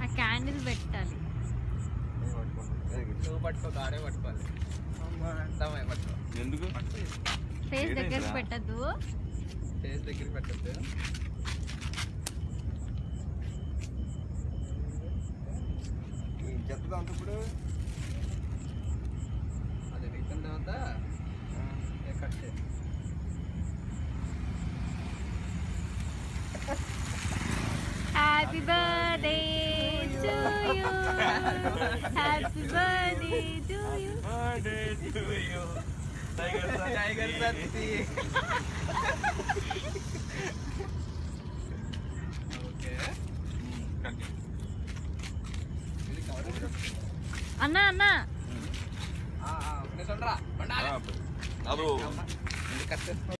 ఆ క్యాండిల్ పెట్టాలి. నువ్వు పట్టుకో, గాడే పట్టుకోవాలి. పట్టుకో. ఎందుకు ఫేస్ దగ్గరికి పెట్టద్దు. ఫేస్ దగ్గరికి పెట్టద్దు. చెత్తదా అంత ఇప్పుడు అది పెట్టిన తర్వాత కట్ చేయి. Happy birthday to you, happy birthday to you. Tiger Satti. Okay అన్నా అన్నా ఒక నిమిషం రా. ಅದು కట్ చేసుకో.